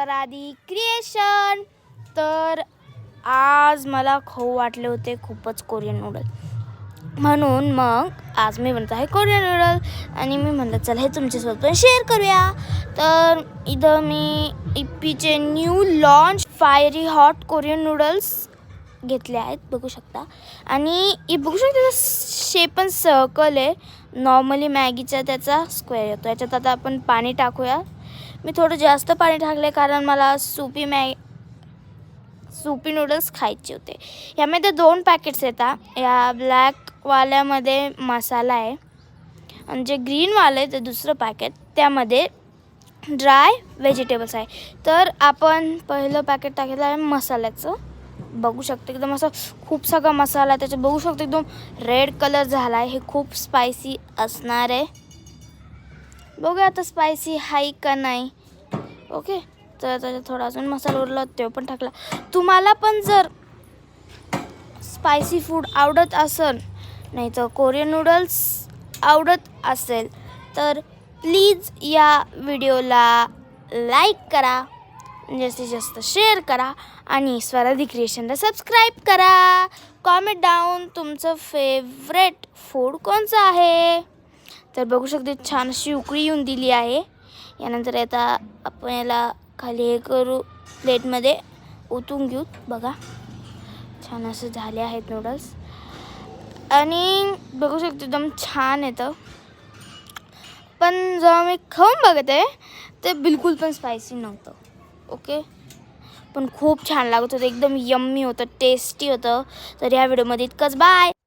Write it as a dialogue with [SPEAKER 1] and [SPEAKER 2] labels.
[SPEAKER 1] स्वरादी creation. तर आज मला खाऊ वाटले होते खूपच कोरियन नूडल, म्हणून मग आज मी बनत आहे कोरियन नूडल. आणि मी म्हणलं चला हे तुमच्यासोबत पण शेअर करूया. तर इथं मी इप्पीचे new launch fiery hot Korean noodles घेतले आहेत, बघू शकता. आणि हे बघू शकता शेप पण सर्कल आहे. नॉर्मली मॅगीचा त्याचा स्क्वेअर येतो. याच्यात आता आपण पाणी टाकूया. मी थोडं जास्त पाणी टाकले कारण मला सुपी नूडल्स खायचे होते. यामध्ये 2 पॅकेट्स येतात. या ब्लॅकवाल्यामध्ये मसाला आहे आणि जे ग्रीनवालं आहे ते दुसरं पॅकेट, त्यामध्ये ड्राय व्हेजिटेबल्स आहे. तर आपण पहिलं पॅकेट टाकलेलं आहे मसाल्याचं. बघू शकतो एकदम असं खूप सगळा मसाला आहे त्याच्यात. बघू शकतो एकदम रेड कलर झाला आहे. हे खूप स्पायसी असणार आहे. बघूया आता स्पायसी आहे का नाही. ओके, तर त्याच्यात थोडा अजून मसाला उरला तो पण टाकला. तुम्हाला पण जर स्पायसी फूड आवडत असेल, नाही तर कोरियन नूडल्स आवडत असेल, तर प्लीज या व्हिडिओला लाईक करा, जास्तीत जास्त शेअर करा आणि स्वरादी क्रिएशनला सबस्क्राईब करा. कॉमेंट डाऊन तुमचं फेवरेट फूड कोणचं आहे. तर बघू शकते छान अशी उकळी येऊन दिली आहे. यानंतर आता आपण याला खाली हे करू, प्लेटमध्ये ओतून घेऊ. बघा छान असं झाले आहेत नूडल्स. आणि बघू शकतो एकदम छान येतं. पण जेव्हा मी खाऊन बघते ते बिलकुल पण स्पायसी नव्हतं. ओके, पण खूप छान लागत होतं, एकदम यम्मी होतं, टेस्टी होतं. तर या व्हिडिओमध्ये इतकंच. बाय.